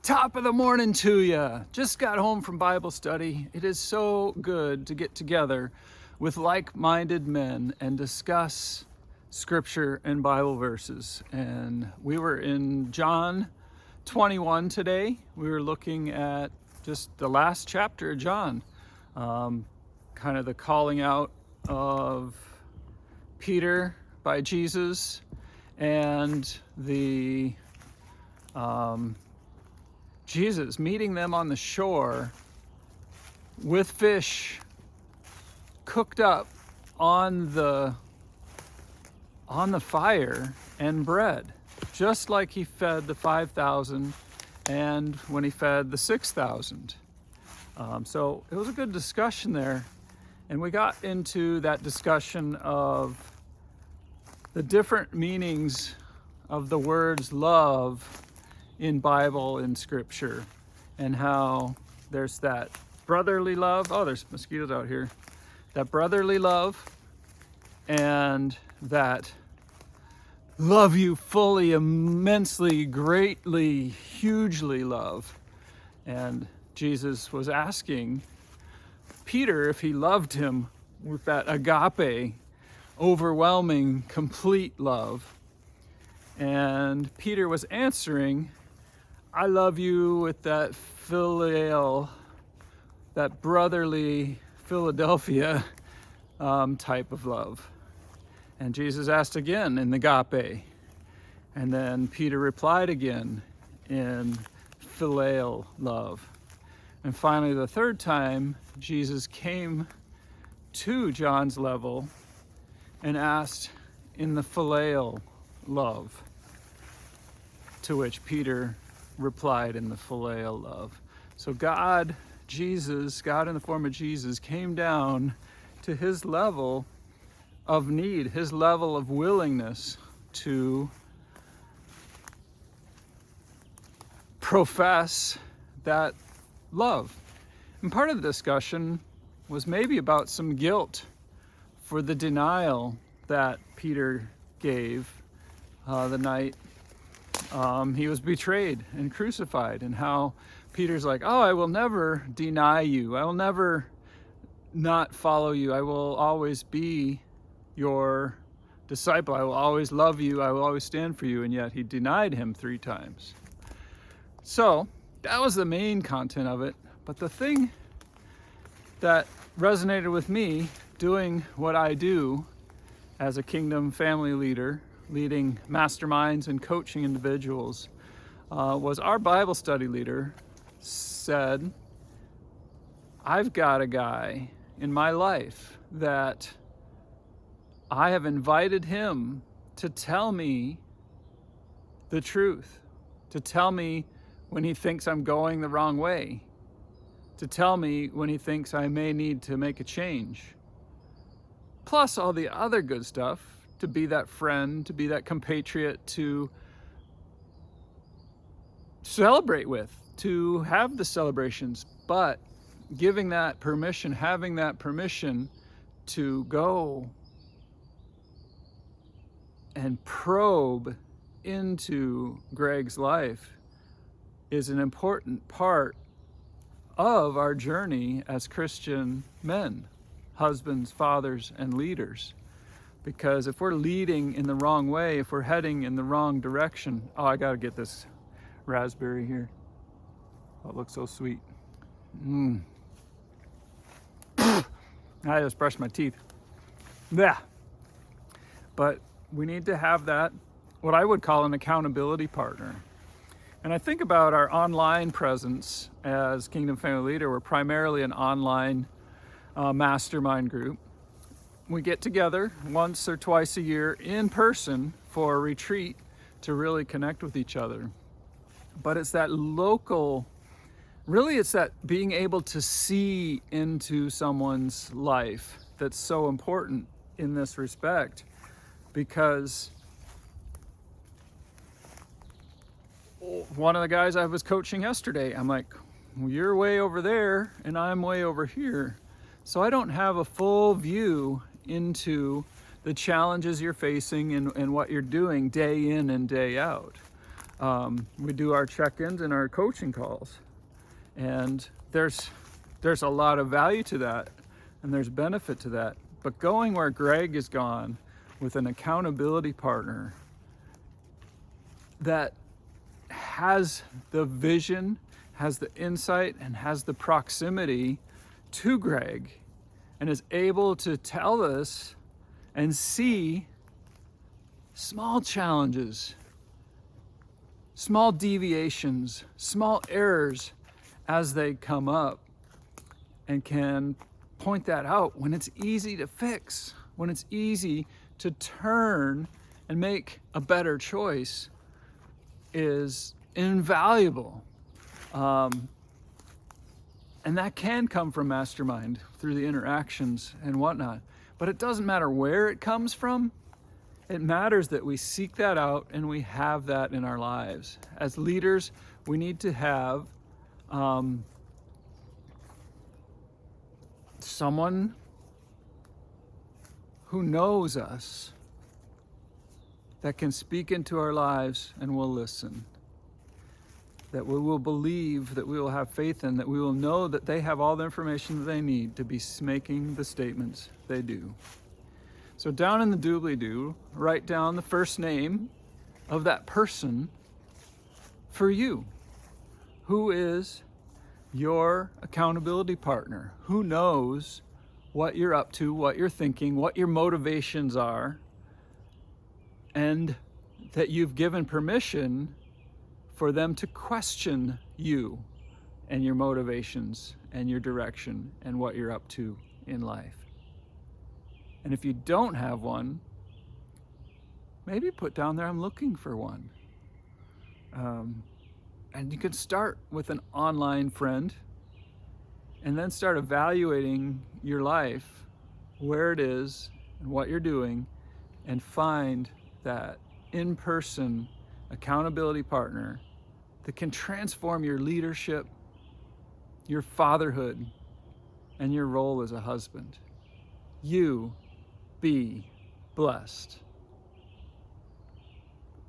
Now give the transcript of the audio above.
Top of the morning to you. Just got home from Bible study. It is so good to get together with like-minded men and discuss scripture and Bible verses. And we were in John 21 today. We were looking at just the last chapter of John, kind of the calling out of Peter by Jesus and the Jesus meeting them on the shore with fish cooked up on the fire and bread, just like he fed the 5,000 and when he fed the 6,000. So it was a good discussion there, and we got into that discussion of the different meanings of the words love in Bible and scripture, and how there's that brotherly love. Oh, there's mosquitoes out here. That brotherly love and that love you fully, immensely, greatly, hugely love. And Jesus was asking Peter if he loved him with that agape, overwhelming, complete love. And Peter was answering, I love you with that phileo, that brotherly Philadelphia type of love. And Jesus asked again in the agape. And then Peter replied again in phileo love. And finally, the third time, Jesus came to John's level and asked in the phileo love, to which Peter replied in the phileo love. So God in the form of Jesus, came down to his level of need, his level of willingness to profess that love. And part of the discussion was maybe about some guilt for the denial that Peter gave the night he was betrayed and crucified, and how Peter's like, oh, I will never deny you. I will never not follow you. I will always be your disciple. I will always love you. I will always stand for you. And yet he denied him 3 times. So that was the main content of it. But the thing that resonated with me doing what I do as a kingdom family leader, leading masterminds and coaching individuals, was our Bible study leader said, I've got a guy in my life that I have invited him to tell me the truth, to tell me when he thinks I'm going the wrong way, to tell me when he thinks I may need to make a change, plus all the other good stuff, to be that friend, to be that compatriot, to celebrate with, to have the celebrations, but giving that permission, having that permission to go and probe into Greg's life is an important part of our journey as Christian men, husbands, fathers, and leaders. Because if we're leading in the wrong way, if we're heading in the wrong direction, oh, I gotta get this raspberry here. Oh, it looks so sweet. I just brushed my teeth. Yeah. But we need to have that, what I would call an accountability partner. And I think about our online presence as Kingdom Family Leader. We're primarily an online mastermind group. We get together once or twice a year in person for a retreat to really connect with each other. But it's that local, really it's that being able to see into someone's life that's so important in this respect. Because one of the guys I was coaching yesterday, I'm like, well, you're way over there and I'm way over here. So I don't have a full view into the challenges you're facing and what you're doing day in and day out. We do our check-ins and our coaching calls, and there's a lot of value to that, and there's benefit to that. But going where Greg is gone with an accountability partner that has the vision, has the insight, and has the proximity to Greg, and is able to tell us and see small challenges, small deviations, small errors as they come up, and can point that out when it's easy to fix, when it's easy to turn and make a better choice, is invaluable. And that can come from mastermind through the interactions and whatnot. But it doesn't matter where it comes from. It matters that we seek that out and we have that in our lives. As leaders, we need to have someone who knows us, that can speak into our lives and will listen, that we will believe, that we will have faith in, that we will know that they have all the information that they need to be making the statements they do. So down in the doobly-doo, write down the first name of that person for you. Who is your accountability partner? Who knows what you're up to, what you're thinking, what your motivations are, and that you've given permission for them to question you and your motivations and your direction and what you're up to in life. And if you don't have one, maybe put down there, I'm looking for one. And you can start with an online friend and then start evaluating your life, where it is and what you're doing, and find that in-person accountability partner that can transform your leadership, your fatherhood, and your role as a husband. You be blessed.